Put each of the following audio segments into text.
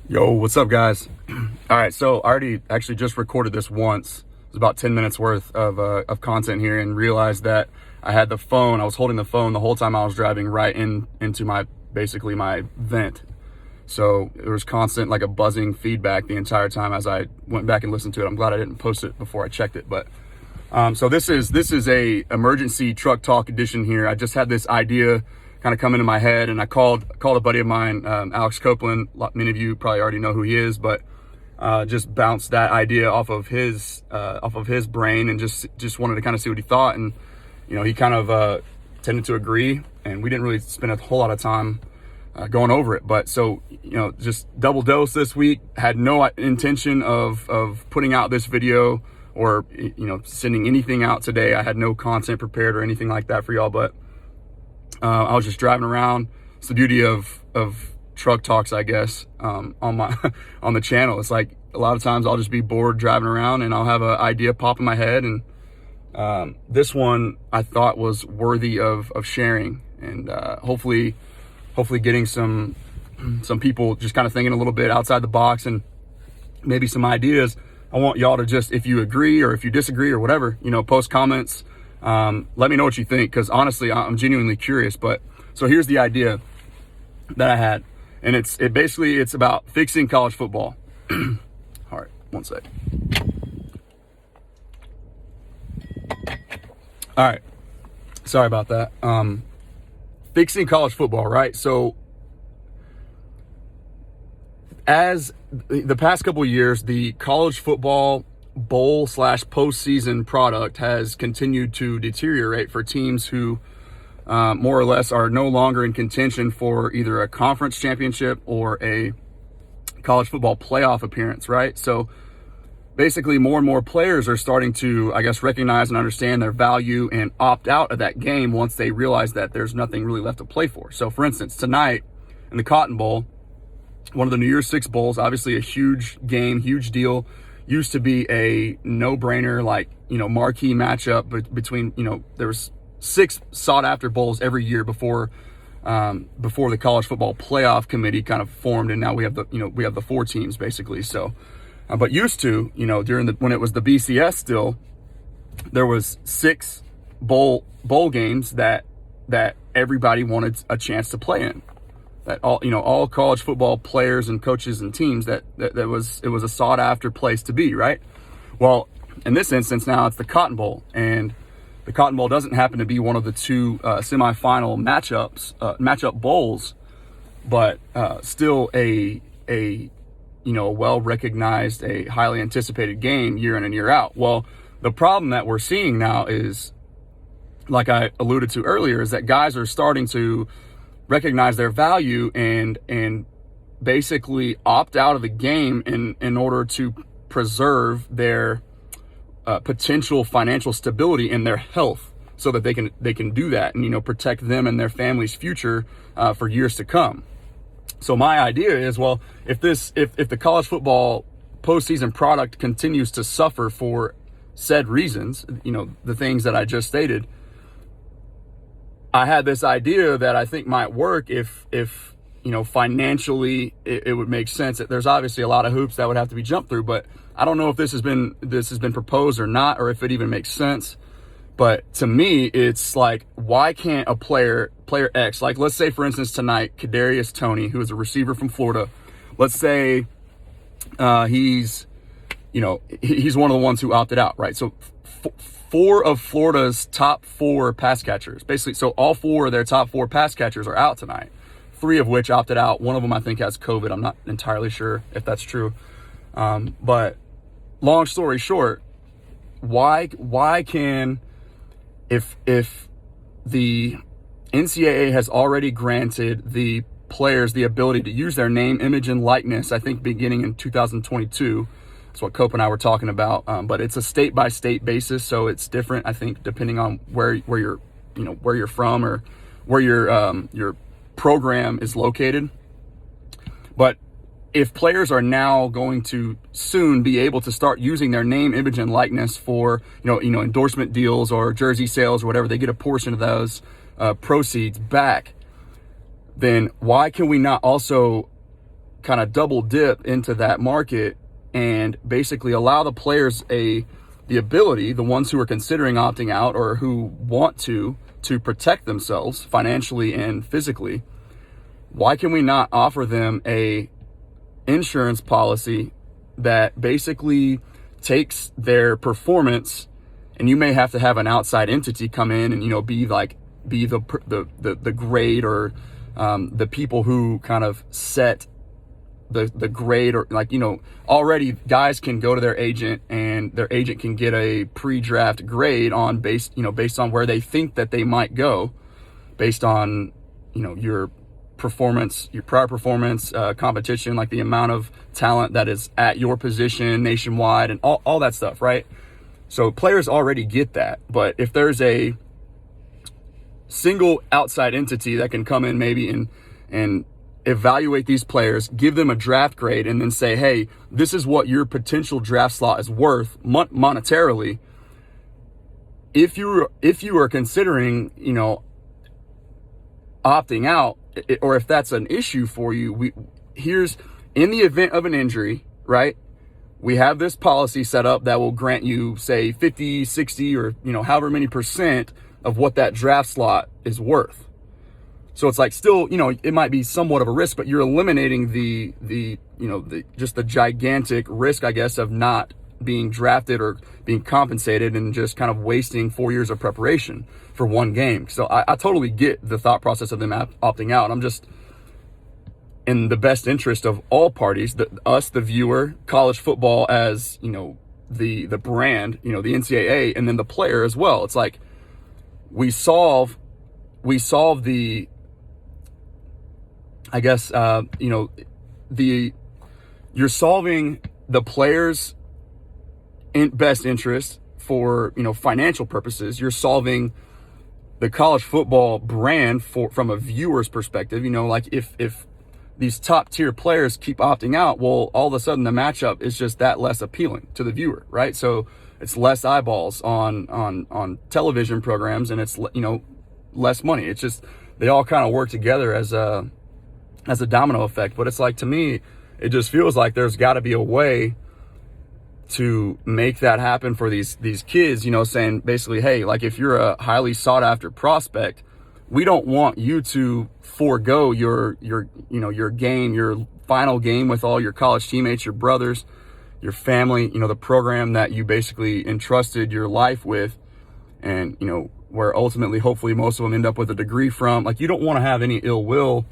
Yo, what's up, guys? All right, so I already actually just recorded this once. It was about 10 minutes worth of content here, and realized that I had the phone. I was holding the phone the whole time I was driving right into basically my vent. So it was constant, like a buzzing feedback the entire time as I went back and listened to it. I'm glad I didn't post it before I checked it. But so this is a emergency truck talk edition here. I just had this idea kind of come into my head, and I called a buddy of mine, Alex Copeland. Many of you probably already know who he is, but just bounced that idea off of his brain, and just wanted to kind of see what he thought. And he kind of tended to agree, and we didn't really spend a whole lot of time going over it. But so just double dose this week. Had no intention of putting out this video or sending anything out today. I had no content prepared or anything like that for y'all, but I was just driving around. It's the beauty of truck talks, I guess, on the channel. It's like a lot of times I'll just be bored driving around, and I'll have an idea pop in my head, and this one I thought was worthy of sharing, and hopefully getting some people just kind of thinking a little bit outside the box, and maybe some ideas. I want y'all to just, if you agree or if you disagree or whatever, post comments. Let me know what you think, because honestly, I'm genuinely curious. But so here's the idea that I had, and it's about fixing college football. All right, one sec. All right, sorry about that. Fixing college football, right? So as the past couple of years, the college football bowl / postseason product has continued to deteriorate for teams who more or less are no longer in contention for either a conference championship or a college football playoff appearance, right? So basically more and more players are starting to, I guess, recognize and understand their value and opt out of that game once they realize that there's nothing really left to play for. So for instance, tonight in the Cotton Bowl, one of the New Year's Six bowls, obviously a huge game, huge deal. Used to be a no-brainer, like, marquee matchup between, there was 6 sought-after bowls every year before the college football playoff committee kind of formed, and now we have the 4 teams basically. So, but used to, when it was the BCS still, there was 6 bowl games that everybody wanted a chance to play in. That all college football players and coaches and teams, it was a sought after place to be, right? Well, in this instance now it's the Cotton Bowl, and the Cotton Bowl doesn't happen to be one of the 2 semifinal matchup bowls, but still a well recognized, a highly anticipated game year in and year out. Well, the problem that we're seeing now is, like I alluded to earlier, is that guys are starting to recognize their value and basically opt out of the game in order to preserve their potential financial stability and their health, so that they can do that and protect them and their family's future for years to come. So my idea is, well, if the college football postseason product continues to suffer for said reasons, the things that I just stated, I had this idea that I think might work if financially it would make sense. There's obviously a lot of hoops that would have to be jumped through, but I don't know if this has been proposed or not, or if it even makes sense. But to me, it's like, why can't a player X, like let's say for instance tonight, Kadarius Toney, who is a receiver from Florida, let's say he's one of the ones who opted out, right? So 4 of Florida's top 4 pass catchers, basically. So all 4 of their top 4 pass catchers are out tonight, 3 of which opted out. One of them, I think, has COVID. I'm not entirely sure if that's true. But long story short, why can, if the NCAA has already granted the players the ability to use their name, image, and likeness, I think beginning in 2022, that's what Cope and I were talking about. But it's a state by state basis, so it's different, I think, depending on where you're from or where your program is located. But if players are now going to soon be able to start using their name, image, and likeness for endorsement deals or jersey sales or whatever, they get a portion of those proceeds back. Then why can we not also kind of double dip into that market and basically allow the players the ability, the ones who are considering opting out or who want to protect themselves financially and physically. Why can we not offer them a insurance policy that basically takes their performance, and you may have to have an outside entity come in and, be the grade or the people who kind of set the grade, or already guys can go to their agent and their agent can get a pre-draft grade on based on where they think that they might go based on, your performance, your prior performance, competition, like the amount of talent that is at your position nationwide and all that stuff, right? So players already get that. But if there's a single outside entity that can come in maybe and evaluate these players, give them a draft grade, and then say, hey, this is what your potential draft slot is worth monetarily. If you are considering, opting out, or if that's an issue for you, here's, in the event of an injury, right? We have this policy set up that will grant you, say, 50, 60, or, however many percent of what that draft slot is worth. So it's like still, it might be somewhat of a risk, but you're eliminating the gigantic risk, I guess, of not being drafted or being compensated and just kind of wasting 4 years of preparation for one game. So I totally get the thought process of them opting out. I'm just, in the best interest of all parties, us, the viewer, college football as, the brand, the NCAA, and then the player as well. It's like we solve the, I guess, you're solving the players' best interest for, financial purposes. You're solving the college football brand from a viewer's perspective. Like if these top tier players keep opting out, well, all of a sudden the matchup is just that less appealing to the viewer, right? So it's less eyeballs on television programs, and it's, less money. It's just, they all kind of work together as a domino effect. But it's like, to me, it just feels like there's got to be a way to make that happen for these kids, saying basically, hey, like if you're a highly sought after prospect, we don't want you to forego your game, your final game with all your college teammates, your brothers, your family, the program that you basically entrusted your life with, and, where ultimately, hopefully most of them end up with a degree from. Like, you don't want to have any ill will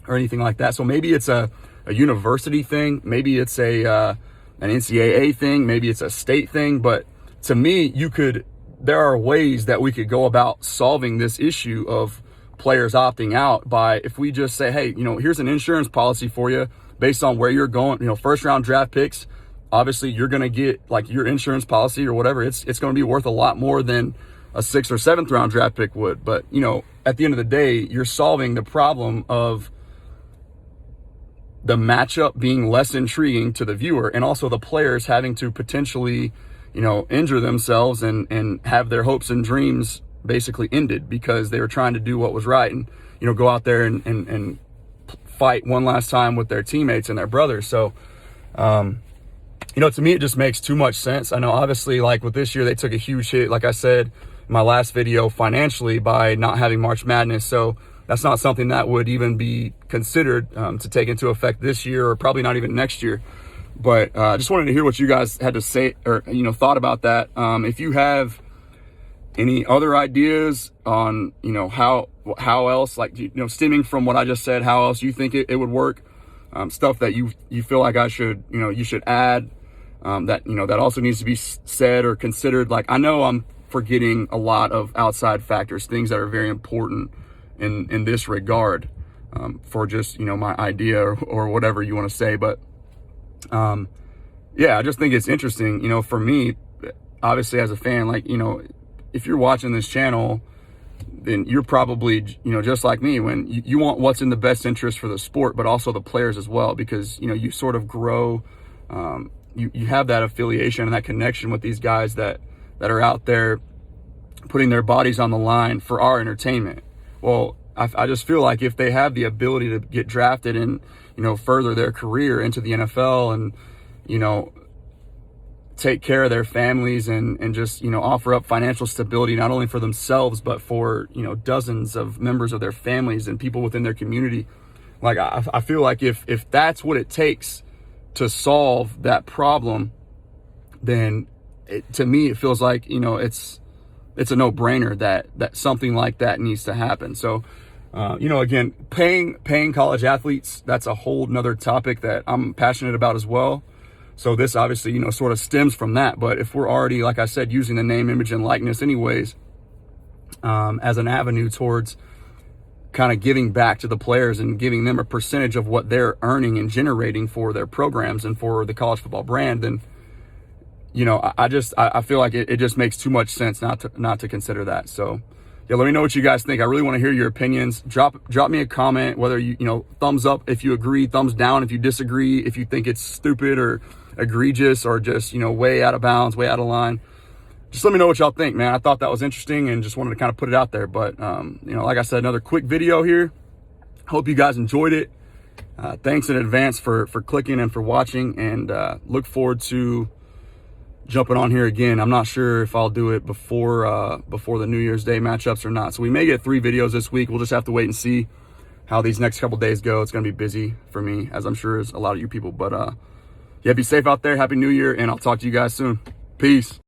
or anything like that. So maybe it's a university thing, maybe it's an NCAA thing, maybe it's a state thing, but to me, there are ways that we could go about solving this issue of players opting out by, if we just say, hey, here's an insurance policy for you based on where you're going, first round draft picks. Obviously you're going to get, like, your insurance policy or whatever, it's going to be worth a lot more than a 6th or 7th round draft pick would. But, at the end of the day, you're solving the problem of the matchup being less intriguing to the viewer, and also the players having to potentially, injure themselves and have their hopes and dreams basically ended because they were trying to do what was right and, go out there and fight one last time with their teammates and their brothers. So, to me, it just makes too much sense. I know, obviously, like with this year, they took a huge hit, like I said in my last video, financially, by not having March Madness. So that's not something that would even be considered to take into effect this year, or probably not even next year. But I just wanted to hear what you guys had to say, or thought about that. If you have any other ideas on how else, like stemming from what I just said, how else you think it would work, stuff that you feel like I should you should add, that also needs to be said or considered. Like, I know I'm forgetting a lot of outside factors, things that are very important in this regard, for just my idea or whatever you want to say. But I just think it's interesting, for me, obviously, as a fan, like, if you're watching this channel, then you're probably, just like me, when you want what's in the best interest for the sport, but also the players as well, because, you sort of grow, you have that affiliation and that connection with these guys that are out there putting their bodies on the line for our entertainment. Well, I just feel like if they have the ability to get drafted and, further their career into the NFL and, take care of their families and just, offer up financial stability, not only for themselves, but for, dozens of members of their families and people within their community. Like, I feel like if that's what it takes to solve that problem, then to me, it feels like, it's a no-brainer that something like that needs to happen. So, again, paying college athletes, that's a whole nother topic that I'm passionate about as well. So this obviously, sort of stems from that. But if we're already, like I said, using the name, image, and likeness anyways, as an avenue towards kind of giving back to the players and giving them a percentage of what they're earning and generating for their programs and for the college football brand, then, I feel like it just makes too much sense not to consider that. So yeah, let me know what you guys think. I really want to hear your opinions. Drop me a comment, whether you thumbs up if you agree, thumbs down if you disagree, if you think it's stupid or egregious or just, way out of bounds, way out of line. Just let me know what y'all think, man. I thought that was interesting and just wanted to kind of put it out there. But, like I said, another quick video here. Hope you guys enjoyed it. Thanks in advance for clicking and for watching, and look forward to jumping on here again. I'm not sure if I'll do it before the New Year's Day matchups or not. So we may get 3 videos this week. We'll just have to wait and see how these next couple days go. It's going to be busy for me, as I'm sure is a lot of you people. But yeah, be safe out there. Happy New Year, and I'll talk to you guys soon. Peace.